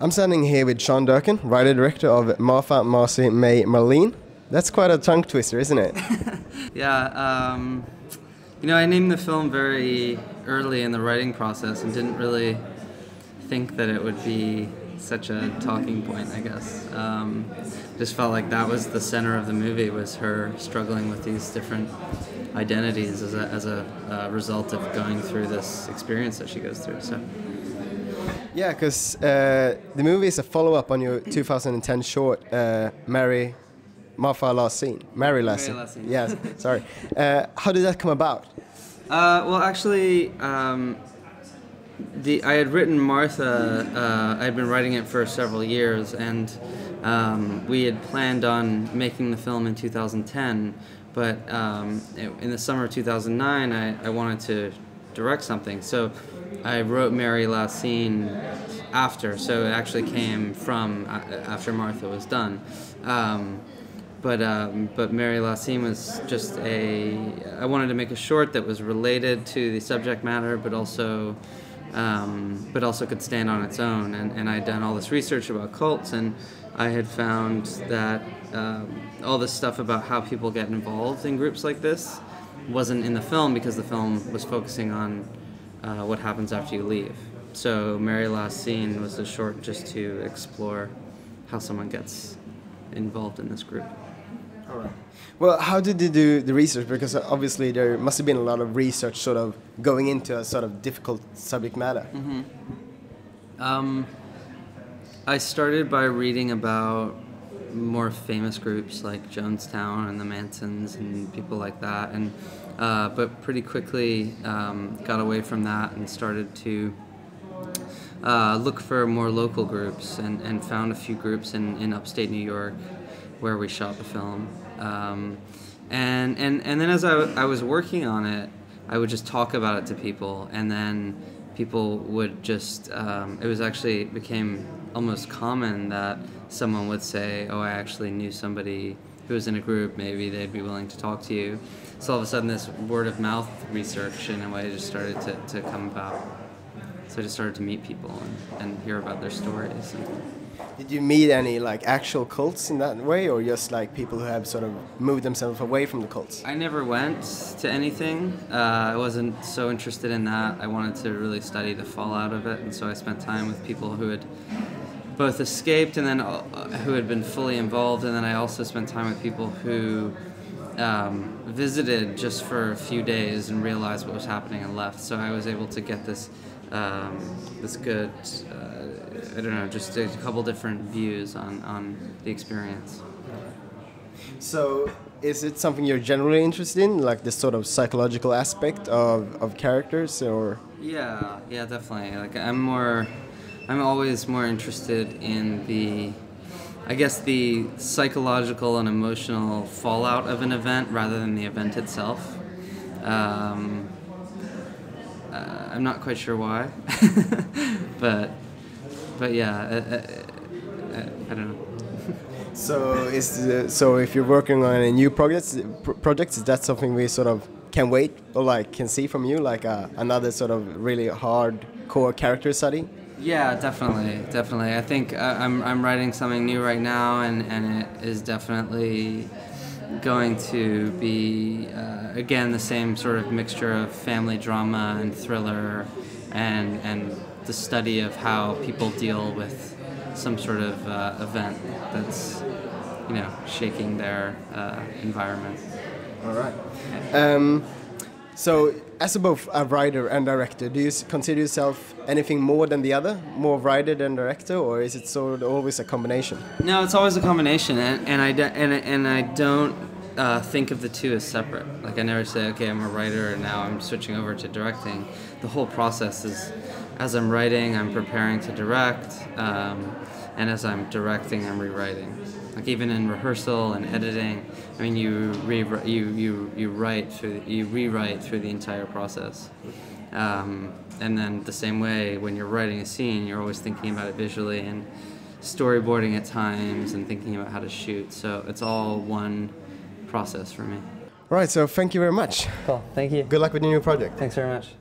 I'm standing here with Sean Durkin, writer-director of Martha, Marcy, May, Marlene. That's quite a tongue twister, isn't it? Yeah, I named the film very early in the writing process and didn't really think that it would be such a talking point, I guess. Just felt like that was the center of the movie, was her struggling with these different identities as a result of going through this experience that she goes through. So. Yeah, because the movie is a follow-up on your 2010 short, Marry Last Scene. Yes, sorry. How did that come about? Well, actually, I had written Martha. I had been writing it for several years, and we had planned on making the film in 2010. But in the summer of 2009, I wanted to direct something. So I wrote Marry Last Scene after, so it actually came from after Martha was done. But Marry Last Scene was just I wanted to make a short that was related to the subject matter, but also could stand on its own. And I'd done all this research about cults, and I had found that all this stuff about how people get involved in groups like this wasn't in the film, because the film was focusing on what happens after you leave. So Marry Last Scene was a short just to explore how someone gets involved in this group. All right. Well, how did you do the research? Because obviously there must have been a lot of research sort of going into a sort of difficult subject matter. Mm-hmm. I started by reading about more famous groups like Jonestown and the Mansons and people like that, and but pretty quickly got away from that and started to look for more local groups, and found a few groups in upstate New York where we shot the film. And then as I was working on it, I would just talk about it to people, and then people would just, it became almost common that someone would say, oh, I actually knew somebody who was in a group, maybe they'd be willing to talk to you. So all of a sudden this word of mouth research in a way just started to come about. So I just started to meet people and hear about their stories. Did you meet any like actual cults in that way, or just like people who have sort of moved themselves away from the cults? I never went to anything. I wasn't so interested in that. I wanted to really study the fallout of it, and so I spent time with people who had both escaped and then who had been fully involved, and then I also spent time with people who visited just for a few days and realized what was happening and left. So I was able to get this good, just a couple different views on the experience. So is it something you're generally interested in, like this sort of psychological aspect of characters, or? Yeah, definitely. Like I'm always more interested in the psychological and emotional fallout of an event rather than the event itself. I'm not quite sure why, but yeah, I don't know. So if you're working on a new projects, is that something we sort of can wait or like can see from you, like another sort of really hardcore character study? Yeah, definitely. I think I'm writing something new right now, and it is definitely going to be again the same sort of mixture of family drama and thriller, and the study of how people deal with some sort of event that's shaking their environment. All right. So, as both a writer and director, do you consider yourself anything more than the other? More writer than director, or is it sort of always a combination? No, it's always a combination, and I don't think of the two as separate. Like I never say, okay, I'm a writer and now I'm switching over to directing. The whole process is, as I'm writing, I'm preparing to direct, and as I'm directing, I'm rewriting. Like even in rehearsal and editing, I mean, you rewrite through the entire process. And then the same way, when you're writing a scene, you're always thinking about it visually and storyboarding at times and thinking about how to shoot. So it's all one process for me. All right, so thank you very much. Cool, thank you. Good luck with your new project. Thanks very much.